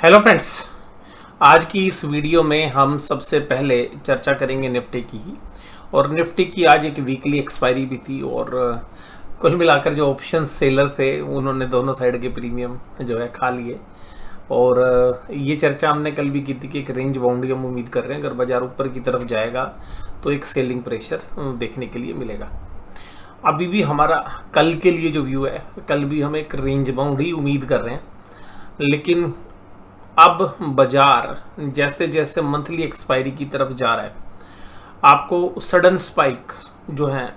Hello friends, आज की इस वीडियो में हम सबसे पहले चर्चा करेंगे निफ्टी की ही। और निफ्टी की आज एक वीकली एक्सपायरी भी थी और कुल मिलाकर जो ऑप्शन सेलर थे उन्होंने दोनों साइड के प्रीमियम जो है खा लिए। और ये चर्चा हमने कल भी की थी कि एक रेंज बाउंड हम उम्मीद कर रहे हैं, अगर बाजार ऊपर की तरफ जाएगा तो एक सेलिंग प्रेशर देखने के लिए मिलेगा। अभी भी हमारा कल के लिए जो व्यू है, कल भी हम एक रेंज बाउंड ही उम्मीद कर रहे हैं, लेकिन अब बाजार जैसे जैसे मंथली एक्सपायरी की तरफ जा रहा है, आपको सडन स्पाइक जो है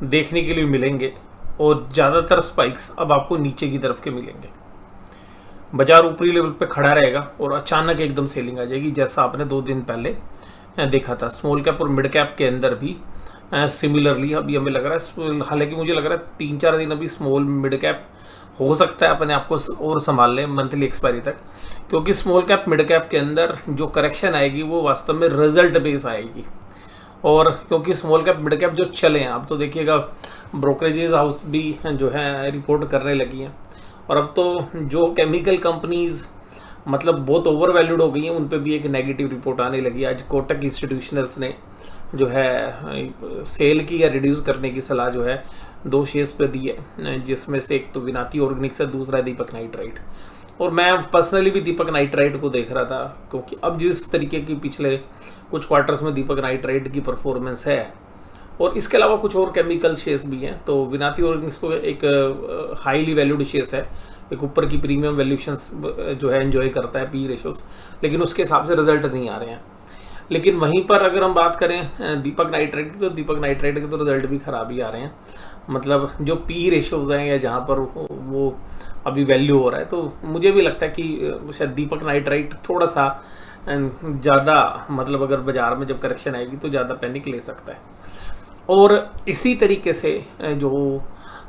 देखने के लिए मिलेंगे और ज़्यादातर स्पाइक्स अब आपको नीचे की तरफ के मिलेंगे। बाजार ऊपरी लेवल पे खड़ा रहेगा और अचानक एकदम सेलिंग आ जाएगी, जैसा आपने 2 दिन पहले देखा था। स्मॉल कैप और मिड कैप के अंदर भी सिमिलरली अभी हमें लग रहा है, हालांकि मुझे लग रहा है 3-4 दिन अभी स्मॉल मिड कैप हो सकता है अपने आप को और संभाल लें मंथली एक्सपायरी तक, क्योंकि स्मॉल कैप मिड कैप के अंदर जो करेक्शन आएगी वो वास्तव में रिजल्ट बेस आएगी। और क्योंकि स्मॉल कैप मिड कैप जो चले हैं, अब तो देखिएगा ब्रोकरेजेस हाउस भी जो है रिपोर्ट करने लगी हैं, और अब तो जो केमिकल कंपनीज मतलब बहुत ओवर वैल्यूड हो गई हैं उन पे भी एक नेगेटिव रिपोर्ट आने लगी। आज कोटक इंस्टीट्यूशनल्स ने जो है सेल की या रिड्यूस करने की सलाह जो है 2 शेयर्स पे दी है, जिसमें से एक तो विनाती ऑर्गेनिक्स है, दूसरा है दीपक नाइट्राइट। और मैं पर्सनली भी दीपक नाइट्राइट को देख रहा था, क्योंकि अब जिस तरीके की पिछले कुछ क्वार्टर्स में दीपक नाइट्राइट की परफॉर्मेंस है, और इसके अलावा कुछ और केमिकल शेयर्स भी हैं, तो विनाती ऑर्गेनिक्स तो एक हाईली वैल्यूड शेयर्स है, एक ऊपर की प्रीमियम वैल्यूशंस जो है एंजॉय करता है पी रेशोज, लेकिन उसके हिसाब से रिजल्ट नहीं आ रहे हैं। लेकिन वहीं पर अगर हम बात करें दीपक नाइट्राइट की, तो दीपक नाइट्राइट के तो रिजल्ट भी खराब ही आ रहे हैं। मतलब जो पी रेशोज हैं या जहाँ पर वो अभी वैल्यू हो रहा है, तो मुझे भी लगता है कि शायद दीपक नाइट्राइट थोड़ा सा ज़्यादा, मतलब अगर बाजार में जब करेक्शन आएगी तो ज़्यादा पैनिक ले सकता है। और इसी तरीके से जो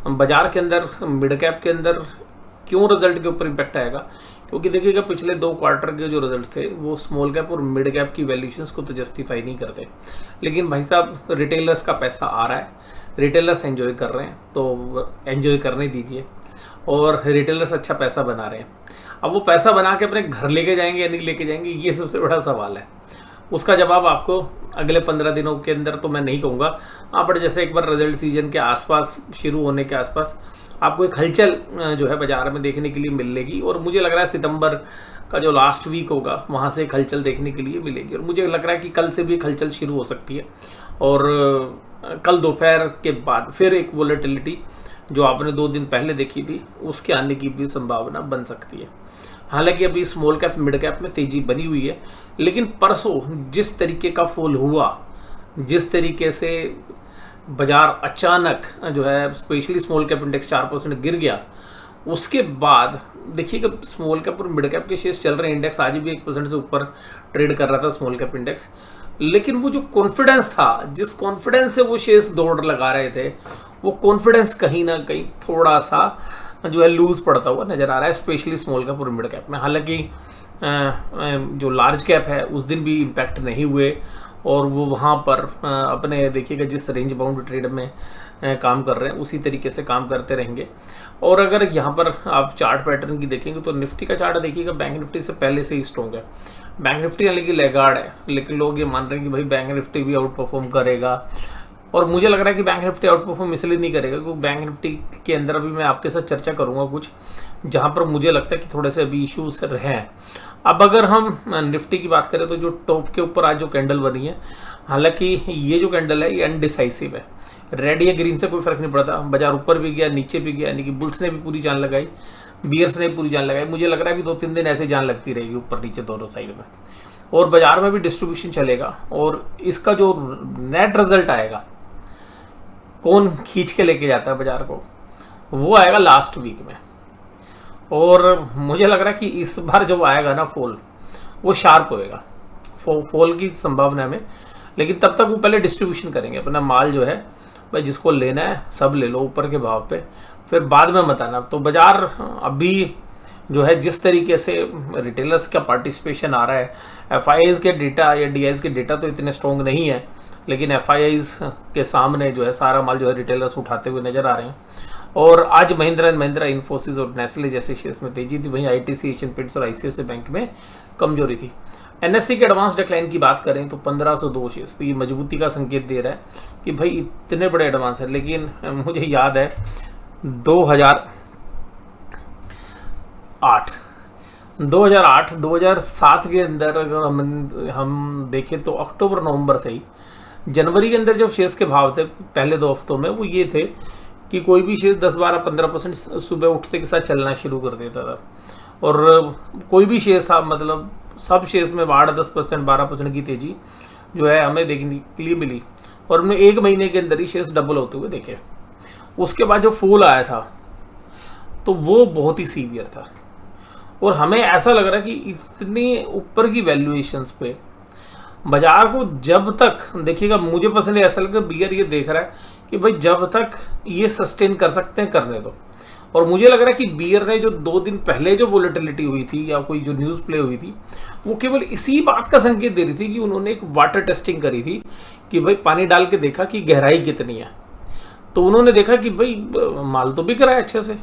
बाजार के अंदर मिड कैप के अंदर क्यों रिजल्ट के ऊपर इम्पैक्ट आएगा, क्योंकि देखिएगा पिछले 2 क्वार्टर के जो रिजल्ट थे वो स्मॉल कैप और मिड कैप की वैल्यूशंस को तो जस्टिफाई नहीं करते। लेकिन भाई साहब, रिटेलर्स का पैसा आ रहा है, रिटेलर्स एंजॉय कर रहे हैं, तो एंजॉय करने दीजिए। और रिटेलर्स अच्छा पैसा बना रहे हैं, अब वो पैसा बना के अपने घर लेके जाएंगे या नहीं लेके जाएंगे, ये सबसे बड़ा सवाल है। उसका जवाब आपको अगले 15 दिनों के अंदर तो मैं नहीं कहूँगा, बट जैसे एक बार रिजल्ट सीजन के आसपास, शुरू होने के आसपास आपको एक हलचल जो है बाजार में देखने के लिए मिलेगी। और मुझे लग रहा है सितंबर का जो लास्ट वीक होगा वहाँ से एक हलचल देखने के लिए मिलेगी, और मुझे लग रहा है कि कल से भी एक हलचल शुरू हो सकती है। और कल दोपहर के बाद फिर एक वोलेटिलिटी जो आपने 2 दिन पहले देखी थी उसके आने की भी संभावना बन सकती है। हालांकि अभी स्मॉल कैप मिड कैप में तेजी बनी हुई है, लेकिन परसों जिस तरीके का फॉल हुआ, जिस तरीके से बाजार अचानक जो है स्पेशली स्मॉल कैप इंडेक्स 4% गिर गया, उसके बाद देखिएगा स्मॉल कैप और मिड कैप के शेयर्स चल रहे हैं। इंडेक्स आज भी 1% से ऊपर ट्रेड कर रहा था स्मॉल कैप इंडेक्स, लेकिन वो जो कॉन्फिडेंस था, जिस कॉन्फिडेंस से वो शेयर्स दौड़ लगा रहे थे, वो कॉन्फिडेंस कहीं ना कहीं थोड़ा सा जो है लूज पड़ता हुआ नजर आ रहा है, स्पेशली स्मॉल कैप और मिड कैप में। हालांकि जो लार्ज कैप है उस दिन भी इम्पैक्ट नहीं हुए, और वो वहाँ पर अपने देखिएगा जिस रेंज बाउंड ट्रेड में काम कर रहे हैं उसी तरीके से काम करते रहेंगे। और अगर यहाँ पर आप चार्ट पैटर्न की देखेंगे तो निफ्टी का चार्ट देखिएगा बैंक निफ्टी से पहले से ही स्ट्रॉन्ग है। बैंक निफ्टी हालांकि लेगार्ड है, लेकिन लोग ये मान रहे हैं कि भाई बैंक निफ्टी भी आउट परफॉर्म करेगा, और मुझे लग रहा है कि बैंक निफ्टी आउट परफॉर्म इसलिए नहीं करेगा क्योंकि बैंक निफ्टी के अंदर अभी मैं आपके साथ चर्चा करूंगा कुछ जहां पर मुझे लगता है कि थोड़े से अभी इश्यूज हैं। अब अगर हम निफ्टी की बात करें तो जो टॉप के ऊपर आज जो कैंडल बनी है, हालांकि ये जो कैंडल है ये अनडिसाइसिव है, रेड या ग्रीन से कोई फर्क नहीं पड़ता। बाजार ऊपर भी गया, नीचे भी गया, यानी कि बुल्स ने भी पूरी जान लगाई, बियर्स ने भी पूरी जान लगाई। मुझे लग रहा है कि 2-3 दिन ऐसे जान लगती रहेगी ऊपर नीचे दोनों साइड में, और बाजार में भी डिस्ट्रीब्यूशन चलेगा। और इसका जो नेट रिजल्ट आएगा, कौन खींच के लेके जाता है बाजार को, वो आएगा लास्ट वीक में। और मुझे लग रहा है कि इस बार जो आएगा ना फॉल, वो शार्प होएगा, फॉल की संभावना में। लेकिन तब तक वो पहले डिस्ट्रीब्यूशन करेंगे अपना माल जो है, भाई जिसको लेना है सब ले लो ऊपर के भाव पे, फिर बाद में बताना। तो बाजार अभी जो है जिस तरीके से रिटेलर्स का पार्टिसिपेशन आ रहा है, एफआईआईज के डेटा या डीआईज के डेटा तो इतने स्ट्रॉन्ग नहीं है, लेकिन एफआईआईज के सामने जो है सारा माल जो है रिटेलर्स उठाते हुए नजर आ रहे हैं। और आज महिंद्रा एंड महिंद्रा, इन्फोसिस और नेस्ले जैसे शेयर्स में तेजी थी, वहीं आईटीसी, एशियन पेंट्स और आईसीआईसीआई बैंक में कमजोरी थी। एनएससी के एडवांस डिक्लाइन की बात करें तो 1502 शेयर्स, तो ये मजबूती का संकेत दे रहा है कि भाई इतने बड़े एडवांस है। लेकिन मुझे याद है 2008 के अंदर अगर हम देखें तो अक्टूबर नवंबर से ही जनवरी के अंदर जो शेयर्स के भाव थे पहले 2 हफ्तों में, वो ये थे कि कोई भी शेयर 10-12-15% सुबह उठते के साथ चलना शुरू कर देता था। और कोई भी शेयर था, मतलब सब शेयर्स में 8-10%, 12% की तेजी जो है हमें देखने के लिए मिली। और हमने 1 महीने के अंदर ही शेयर्स डबल होते हुए देखे। उसके बाद जो फॉल आया था तो वो बहुत ही सीवियर था, और हमें ऐसा लग रहा है कि इतनी ऊपर की वैल्यूएशंस पे बाजार को जब तक देखिएगा, मुझे पर्सनली ऐसा लगा बियर ये देख रहा है कि भाई जब तक ये सस्टेन कर सकते हैं करने दो। और मुझे लग रहा है कि बियर ने जो 2 दिन पहले जो वोलेटिलिटी हुई थी या कोई जो न्यूज़ प्ले हुई थी, वो केवल इसी बात का संकेत दे रही थी कि उन्होंने एक वाटर टेस्टिंग करी थी कि भाई पानी डाल के देखा कि गहराई कितनी है। तो उन्होंने देखा कि भाई माल तो बिक रहा है अच्छे से,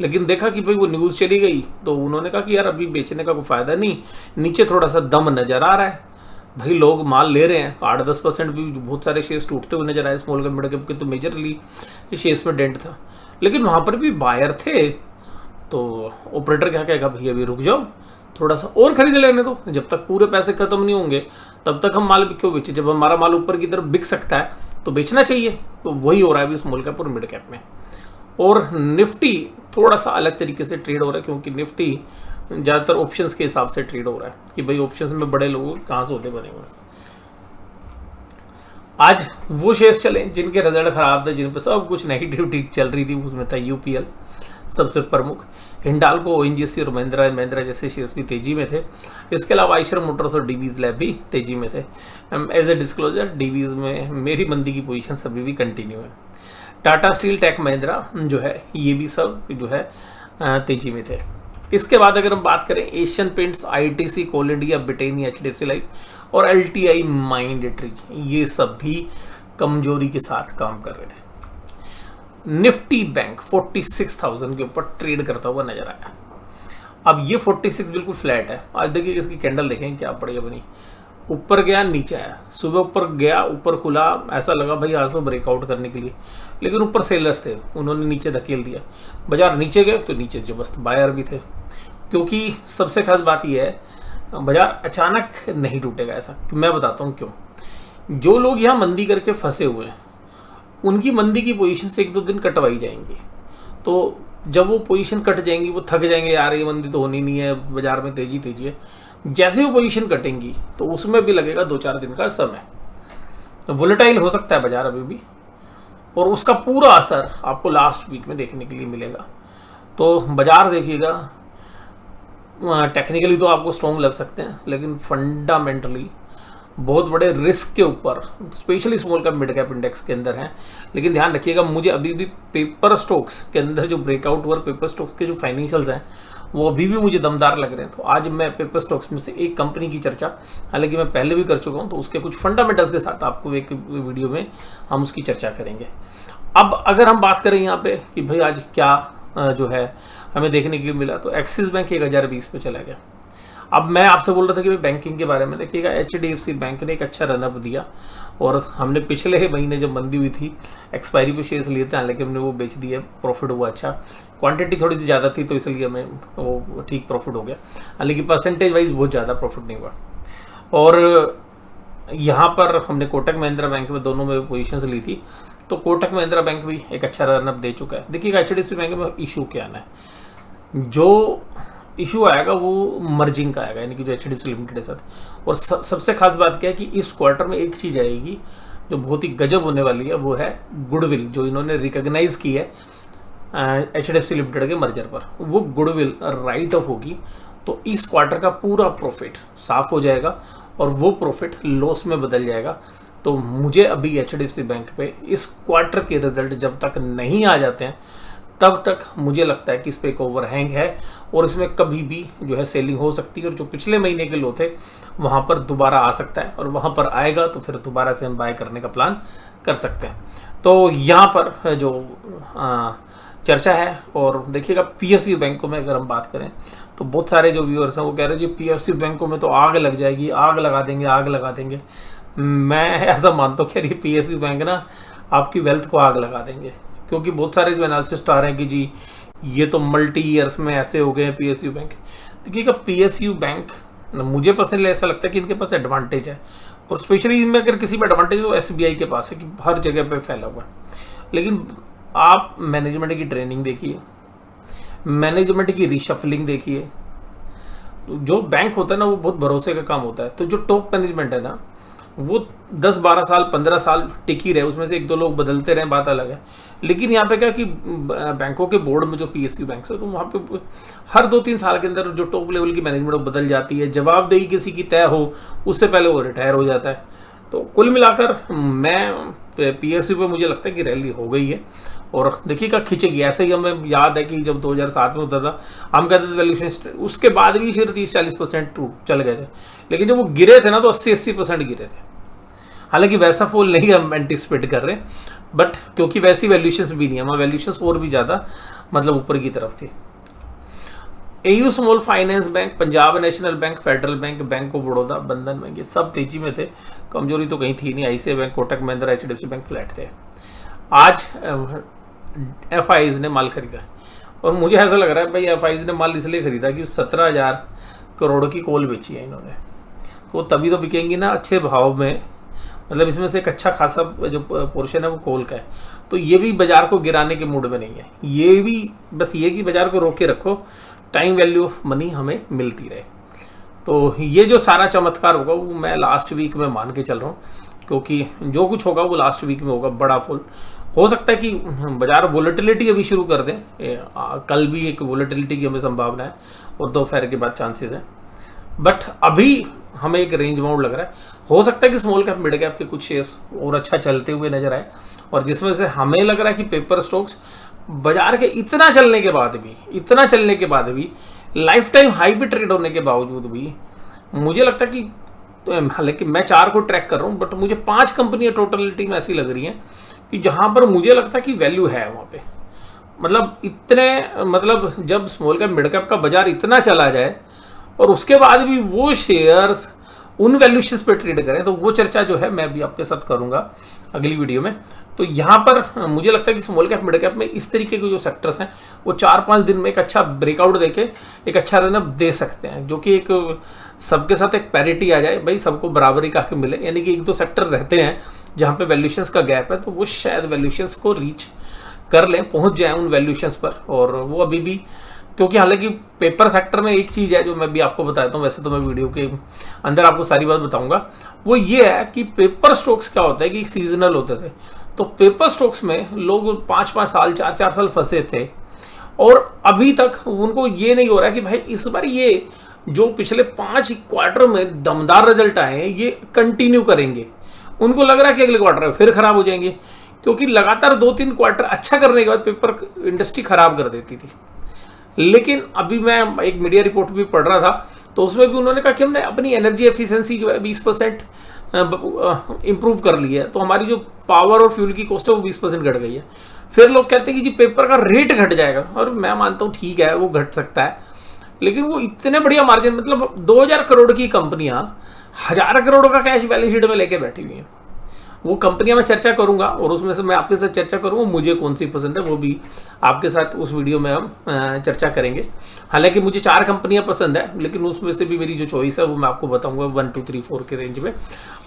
लेकिन देखा कि भाई वो न्यूज़ चली गई तो उन्होंने कहा कि यार अभी बेचने का कोई फ़ायदा नहीं, नीचे थोड़ा सा दम नज़र आ रहा है। भाई लोग माल ले रहे हैं, 8-10% भी बहुत सारे शेयर्स टूटते हुए नजर आए स्मॉल कैप मिड कैप के, तो मेजरली शेयर्स में डेंट था। लेकिन वहाँ पर भी बायर थे, तो ऑपरेटर क्या कहेगा, भाई अभी रुक जाओ, थोड़ा सा और खरीद लेने दो, जब तक पूरे पैसे खत्म नहीं होंगे तब तक हम माल क्यों बेचे, जब हमारा माल ऊपर की तरफ बिक सकता है तो बेचना चाहिए। तो वही हो रहा है अभी स्मॉल कैप और मिड कैप में। और निफ्टी थोड़ा सा अलग तरीके से ट्रेड हो रहा है, क्योंकि निफ्टी ज़्यादातर ऑप्शंस के हिसाब से ट्रेड हो रहा है कि भाई ऑप्शंस में बड़े लोगों कहाँ सौदे बने हुए हैं। आज वो शेयर्स चले जिनके रिजल्ट खराब थे, जिन पर सब कुछ नेगेटिविटी चल रही थी, उसमें था यूपीएल सबसे प्रमुख, हिंडाल्को, ओएनजीसी और महिंद्रा जैसे शेयर्स भी तेजी में थे। इसके अलावा आइशर मोटर्स और डीवीज लैब भी तेजी में थे। एज ए डिस्क्लोजर, डीवीज में मेरी मंदी की पोजीशन अभी भी कंटिन्यू है। टाटा स्टील, टेक महिंद्रा जो है, ये भी सब जो है तेजी में थे। इसके बाद अगर हम बात करें एशियन पेंट्स, आईटीसी, कोल इंडिया, ब्रिटेनिया, एचडीएफसी लाइफ और एलटीआई माइंडेटरी, ये सब भी कमजोरी के साथ काम कर रहे थे। निफ्टी बैंक 46,000 के ऊपर ट्रेड करता हुआ नजर आया। अब ये 46 बिल्कुल फ्लैट है। आज देखिए इसकी कैंडल देखें क्या बढ़िया बनी, ऊपर गया नीचे आया, सुबह ऊपर गया, ऊपर खुला, ऐसा लगा भाई आज तो ब्रेकआउट करने के लिए, लेकिन ऊपर सेलर्स थे, उन्होंने नीचे धकेल दिया। बाजार नीचे गए तो नीचे जबरदस्त बायर भी थे, क्योंकि सबसे खास बात यह है बाजार अचानक नहीं टूटेगा। ऐसा कि मैं बताता हूँ क्यों। जो लोग यहाँ मंदी करके फंसे हुए हैं उनकी मंदी की पोजीशन से 1-2 दिन कटवाई जाएंगी, तो जब वो पोजीशन कट जाएंगी वो थक जाएंगे, यार ये मंदी तो होनी नहीं है, बाजार में तेजी है। जैसे वो पोजीशन कटेंगी तो उसमें भी लगेगा 2-4 दिन का समय, तो वोलेटाइल हो सकता है बाजार अभी भी, और उसका पूरा असर आपको लास्ट वीक में देखने के लिए मिलेगा। तो बाजार देखिएगा, टेक्निकली तो आपको स्ट्रॉन्ग लग सकते हैं, लेकिन फंडामेंटली बहुत बड़े रिस्क के ऊपर, specially small cap mid cap index के अंदर हैं। लेकिन ध्यान रखिएगा, मुझे अभी भी पेपर स्टॉक्स के अंदर जो ब्रेकआउट हुआ, पेपर स्टॉक्स के जो फाइनेंशियल्स हैं वो अभी भी मुझे दमदार लग रहे हैं। तो आज मैं पेपर स्टॉक्स में से एक कंपनी की चर्चा, हालांकि मैं पहले भी कर चुका हूं, तो उसके कुछ फंडामेंटल्स के साथ आपको एक वीडियो में हम उसकी चर्चा करेंगे। अब अगर हम बात करें यहाँ पे कि भाई आज क्या जो है हमें देखने के लिए मिला, तो एक्सिस बैंक 1020 पे चला गया। अब मैं आपसे बोल रहा था कि भाई बैंकिंग के बारे में देखिएगा, एचडीएफसी बैंक ने एक अच्छा रनअप दिया, और हमने पिछले महीने जब मंदी हुई थी एक्सपायरी पे शेयर्स लिए थे, हालांकि हमने वो बेच दिए, प्रॉफिट हुआ अच्छा, क्वांटिटी थोड़ी सी ज़्यादा थी तो इसलिए हमें वो ठीक प्रॉफिट हो गया, हालांकि परसेंटेज वाइज बहुत ज़्यादा प्रॉफिट नहीं हुआ। और यहाँ पर हमने कोटक महिंद्रा बैंक में दोनों में पोजीशंस ली थी, तो कोटक महिंद्रा बैंक भी एक अच्छा रनअप दे चुका है। देखिएगा एचडीएफसी बैंक में इशू क्या आना है, जो इशू आएगा वो मर्जिंग का आएगा, यानी कि जो एचडीएफसी लिमिटेड के साथ। और सबसे खास बात क्या है कि इस क्वार्टर में एक चीज़ आएगी जो बहुत ही गजब होने वाली है, वो है गुडविल जो इन्होंने रिकॉग्नाइज की है एचडीएफसी लिमिटेड के मर्जर पर, वो गुडविल राइट ऑफ होगी। तो इस क्वार्टर का पूरा प्रॉफिट साफ हो जाएगा और वो प्रॉफिट लॉस में बदल जाएगा। तो मुझे अभी एचडीएफसी बैंक पे इस क्वार्टर के रिजल्ट जब तक नहीं आ जाते हैं तब तक मुझे लगता है कि इस पे एक ओवरहैंग है, और इसमें कभी भी जो है सेलिंग हो सकती है, और जो पिछले महीने के लो थे वहाँ पर दोबारा आ सकता है, और वहाँ पर आएगा तो फिर दोबारा से हम बाय करने का प्लान कर सकते हैं। तो यहाँ पर जो चर्चा है। और देखिएगा पीएसयू बैंकों में अगर हम बात करें तो बहुत सारे जो व्यूअर्स हैं वो कह रहे हैं जी पीएसयू बैंकों में तो आग लग जाएगी, आग लगा देंगे, आग लगा देंगे। मैं ऐसा मानता हूँ कि ये पीएसयू बैंक ना आपकी वेल्थ को आग लगा देंगे, क्योंकि बहुत सारे जो एनालिसिस्ट आ रहे हैं कि जी ये तो मल्टी ईयर्स में ऐसे हो गए हैं पीएसयू बैंक। देखिएगा पीएसयू बैंक मुझे पर्सनली ऐसा लगता है कि इनके पास एडवांटेज है, और स्पेशली इनमें अगर किसी में एडवांटेज तो एसबीआई के पास है कि हर जगह पे फैला हुआ है। लेकिन आप मैनेजमेंट की ट्रेनिंग देखिए, मैनेजमेंट की रिशफलिंग देखिए। जो बैंक होता है ना वो बहुत भरोसे का काम होता है। तो जो टॉप मैनेजमेंट है ना वो 10-12 साल 15 साल टिकी रहे, उसमें से 1-2 लोग बदलते रहे, बात अलग है। लेकिन यहाँ पे क्या कि बैंकों के बोर्ड में जो पीएसयू बैंक है तो वहाँ पे हर 2-3 साल के अंदर जो टॉप लेवल की मैनेजमेंट बदल जाती है, जवाबदेही किसी की तय हो उससे पहले वो रिटायर हो जाता है। तो कुल मिलाकर मैं पीएसयू पे मुझे लगता है कि रैली हो गई है, और देखिएगा खींचेगी। ऐसे ही हमें याद है कि जब 2007 में होता था हम कहते थे वैल्यूएशन, उसके बाद भी शेयर 30-40% चल गए थे, लेकिन जब वो गिरे थे ना तो 80-80% गिरे थे। हालांकि वैसा फॉल नहीं हम एंटिसिपेट कर रहे, बट क्योंकि वैसी वैल्यूएशंस भी नहीं है, हमारे वैल्यूएशंस और भी ज़्यादा मतलब ऊपर की तरफ थी। AU small finance bank, Punjab national bank, federal bank, bank of Baroda, बंधन बैंक, ये सब तेजी में थे। कमजोरी तो कहीं थी नहीं। ICI bank, Kotak Mahindra, HDFC bank flat थे। आज एफआईज ने माल खरीदा, और मुझे ऐसा लग रहा है भाई एफआईज ने माल इसलिए खरीदा कि 17,000 करोड़ की कॉल बेची है इन्होंने, तो तभी तो बिकेंगी ना अच्छे भाव में। मतलब इसमें से एक अच्छा खासा जो पोर्शन है वो कॉल का है। तो ये भी बाजार को गिराने के मूड में नहीं है, ये भी बस ये कि बाजार को रोक के रखो, टाइम वैल्यू ऑफ मनी हमें मिलती रहे। तो ये जो सारा चमत्कार होगा वो मैं लास्ट वीक में मान के चल रहा हूँ, क्योंकि जो कुछ होगा वो लास्ट वीक में होगा। बड़ा फॉल हो सकता है कि बाजार वोलेटिलिटी अभी शुरू कर दें, कल भी एक वोलेटिलिटी की हमें संभावना है, और दोपहर के बाद चांसेस है। बट अभी हमें एक रेंज बाउंड लग रहा है। हो सकता है कि स्मॉल कैप मिड कैप के कुछ शेयर्स और अच्छा चलते हुए नजर आए, और जिसमें से हमें लग रहा है कि पेपर स्टॉक्स बाजार के इतना चलने के बाद भी लाइफ टाइम हाई पे ट्रेड होने के बावजूद भी मुझे लगता है कि, हालांकि मैं 4 को ट्रैक कर रहा हूँ, बट मुझे 5 कंपनियां टोटलिटी में ऐसी लग रही हैं कि जहां पर मुझे लगता है कि वैल्यू है वहां पे। मतलब जब स्मॉल कैप मिड कैप का बाजार इतना चला जाए और उसके बाद भी वो शेयर्स उन वैल्यूशंस पे ट्रेड करें, तो वो चर्चा जो है मैं भी आपके साथ करूंगा अगली वीडियो में। तो यहाँ पर मुझे लगता है कि स्मॉल कैप मिड कैप में इस तरीके के जो सेक्टर्स हैं वो 4-5 दिन में एक अच्छा ब्रेकआउट देके एक अच्छा रनअप दे सकते हैं, जो कि एक सबके साथ एक पैरिटी आ जाए, भाई सबको बराबरी का हक मिले। यानी कि 1-2 सेक्टर रहते हैं जहाँ पे वैल्यूशंस का गैप है, तो वो शायद वैल्यूशंस को रीच कर लें, पहुंच जाए उन वैल्यूशंस पर। और वो अभी भी, क्योंकि हालांकि पेपर सेक्टर में एक चीज़ है जो मैं भी आपको बताता हूँ, वैसे तो मैं वीडियो के अंदर आपको सारी बात बताऊंगा, वो ये है कि पेपर स्टॉक्स क्या होता है कि सीजनल होते थे। तो पेपर स्टॉक्स में लोग 5-5 साल 4-4 साल फंसे थे, और अभी तक उनको ये नहीं हो रहा है कि भाई इस बार ये जो पिछले 5 क्वार्टर में दमदार रिजल्ट आए हैं ये कंटिन्यू करेंगे। उनको लग रहा है कि अगले क्वार्टर फिर खराब हो जाएंगे, क्योंकि लगातार 2-3 क्वार्टर अच्छा करने के बाद पेपर इंडस्ट्री खराब कर देती थी। लेकिन अभी मैं एक मीडिया रिपोर्ट भी पढ़ रहा था, तो उसमें भी उन्होंने कहा कि हमने अपनी एनर्जी एफिशिएंसी जो है 20% इंप्रूव कर ली है, तो हमारी जो पावर और फ्यूल की कॉस्ट है वो 20% घट गई है। फिर लोग कहते हैं कि जी पेपर का रेट घट जाएगा, और मैं मानता हूँ ठीक है वो घट सकता है, लेकिन वो इतने बढ़िया मार्जिन, मतलब 2000 करोड़ की कंपनियां 1000 करोड़ का कैश बैलेंस शीट में लेके बैठी हुई हैं। वो कंपनियां मैं चर्चा करूंगा, और उसमें से मैं आपके साथ चर्चा करूंगा मुझे कौन सी पसंद है, वो भी आपके साथ उस वीडियो में हम चर्चा करेंगे। हालांकि मुझे 4 कंपनियां पसंद है, लेकिन उसमें से भी मेरी जो चॉइस है वो मैं आपको बताऊंगा 1, 2, 3, 4 के रेंज में।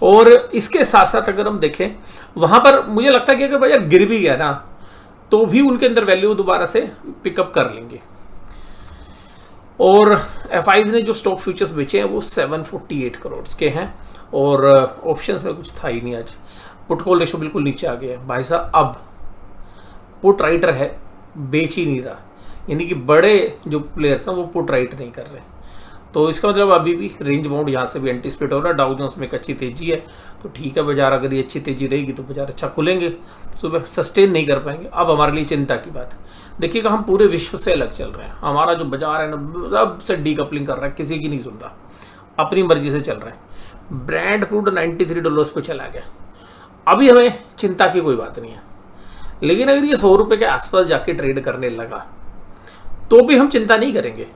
और इसके साथ साथ अगर हम देखें वहां पर मुझे लगता है कि अगर बाजार गिर भी गया ना तो भी उनके अंदर वैल्यू दोबारा से पिकअप कर लेंगे। और एफआईज ने जो स्टॉक फ्यूचर्स बेचे हैं वो 748 करोड़ के हैं, और ऑप्शंस में कुछ था ही नहीं। आज पुट कॉल रेशो बिल्कुल नीचे आ गया है भाई साहब। अब पुट राइटर है बेच ही नहीं रहा, यानी कि बड़े जो प्लेयर्स हैं वो पुट राइट नहीं कर रहे, तो इसका मतलब अभी भी रेंज बाउंड यहाँ से भी एंटिसिपेट हो रहा है। डाउ जोन्स में एक अच्छी तेजी है, तो ठीक है बाजार अगर ये अच्छी तेजी रहेगी तो बाजार अच्छा खुलेंगे, सुबह सस्टेन नहीं कर पाएंगे। अब हमारे लिए चिंता की बात देखिएगा, हम पूरे विश्व से अलग चल रहे हैं, हमारा जो बाजार है ना सबसे डीकपलिंग कर रहा है, किसी की नहीं सुन रहा, अपनी मर्जी से चल रहा है। ब्रांड क्रूड $93 पे चला गया, अभी हमें चिंता की कोई बात नहीं है, लेकिन अगर ये 100 रुपये के आसपास जाके ट्रेड करने लगा तो भी हम चिंता नहीं करेंगे।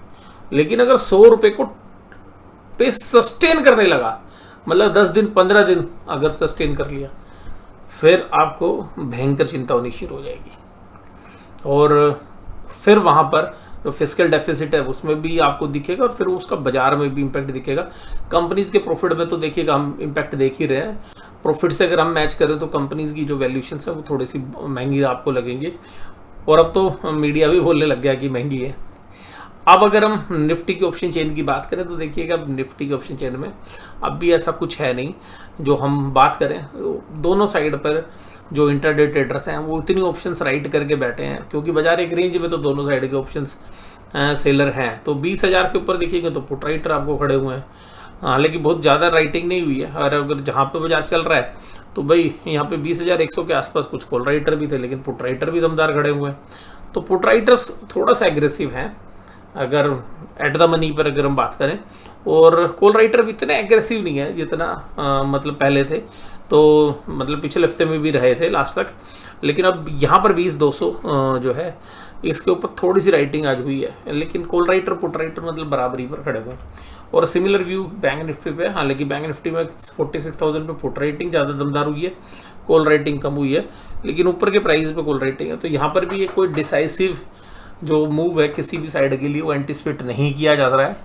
लेकिन अगर 100 रुपये को पे सस्टेन करने लगा, मतलब 10 दिन 15 दिन अगर सस्टेन कर लिया, फिर आपको भयंकर चिंता होनी शुरू हो जाएगी। और फिर वहाँ पर जो फिस्कल डेफिसिट है उसमें भी आपको दिखेगा, और फिर उसका बाजार में भी इम्पैक्ट दिखेगा। कंपनीज के प्रॉफिट में तो देखिएगा हम इम्पैक्ट देख ही रहे हैं। प्रॉफिट से अगर हम मैच करें तो कंपनीज की जो वैल्यूएशंस है वो थोड़ी सी महंगी आपको लगेंगी, और अब तो मीडिया भी बोलने लग गया कि महंगी है। अब अगर हम निफ्टी की ऑप्शन चेन की बात करें तो देखिएगा निफ्टी के ऑप्शन चेन में अब भी ऐसा कुछ है नहीं। जो हम बात करें दोनों साइड पर जो इंटरडे ट्रेडर्स हैं वो इतनी ऑप्शंस राइट करके बैठे हैं, क्योंकि बाजार एक रेंज में तो दोनों साइड के ऑप्शंस सेलर हैं। तो 20,000 के ऊपर देखिएगा तो पुट राइटर आपको खड़े हुए हैं, हालांकि बहुत ज़्यादा राइटिंग नहीं हुई है। और अगर जहाँ पे बाजार चल रहा है तो भाई यहाँ पे 20,100 के आसपास कुछ कॉल राइटर भी थे, लेकिन पुट राइटर भी दमदार खड़े हुए हैं। तो पुट राइटर्स थोड़ा सा एग्रेसिव हैं अगर एट द मनी पर अगर हम बात करें, और कॉल राइटर भी इतने एग्रेसिव नहीं है जितना मतलब पहले थे। तो मतलब पिछले हफ्ते में भी रहे थे लास्ट तक, लेकिन अब यहाँ पर 20,200 जो है इसके ऊपर थोड़ी सी राइटिंग आज हुई है, लेकिन कॉल राइटर पुट राइटर मतलब बराबरी पर खड़े हुए। और सिमिलर व्यू बैंक निफ्टी पे, हालांकि बैंक निफ्टी में 46,000 पे पुट राइटिंग ज़्यादा दमदार हुई है, कॉल राइटिंग कम हुई है, लेकिन ऊपर के प्राइस पे कॉल राइटिंग है। तो यहाँ पर भी ये कोई डिसाइसिव जो मूव है किसी भी साइड के लिए वो एंटिसिपेट नहीं किया जा रहा है।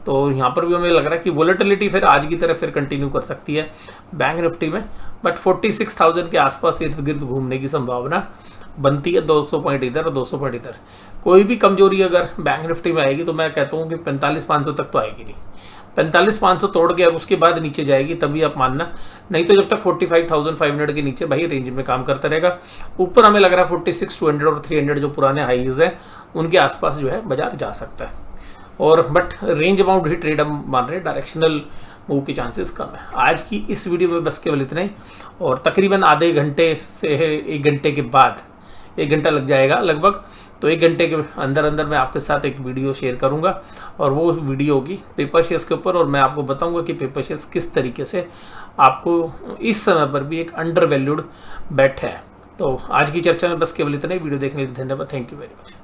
तो यहाँ पर भी हमें लग रहा है कि वोलेटिलिटी फिर आज की तरह फिर कंटिन्यू कर सकती है बैंक निफ्टी में, बट 46,000 के आसपास इर्द गिर्द घूमने की संभावना बनती है। 200 पॉइंट इधर और 200 पॉइंट इधर। कोई भी कमजोरी अगर बैंक निफ्टी में आएगी तो मैं कहता हूँ कि 45,500 तक तो आएगी नहीं, 45,500 तोड़ के उसके बाद नीचे जाएगी तभी आप मानना, नहीं तो जब तक 45,500 के नीचे भाई रेंज में काम करता रहेगा। ऊपर हमें लग रहा है 46,200 और 300 जो पुराने हाईज है उनके आसपास जो है बाजार जा सकता है। और but range amount he trade हम मान रहे हैं, डायरेक्शनल मूव की चांसेस कम है। आज की इस वीडियो में बस केवल इतना ही, और तकरीबन आधे घंटे से 1 घंटे के बाद 1 घंटा लग जाएगा लगभग, तो 1 घंटे के अंदर अंदर मैं आपके साथ एक वीडियो शेयर करूंगा, और वो वीडियो होगी पेपर शेयर्स के ऊपर, और मैं आपको बताऊंगा कि पेपर शेयर्स किस तरीके से आपको इस समय पर भी एक अंडर वैल्यूड बेट है। तो आज की चर्चा में बस केवल इतना ही। वीडियो देखने के लिए धन्यवाद। Thank you very much.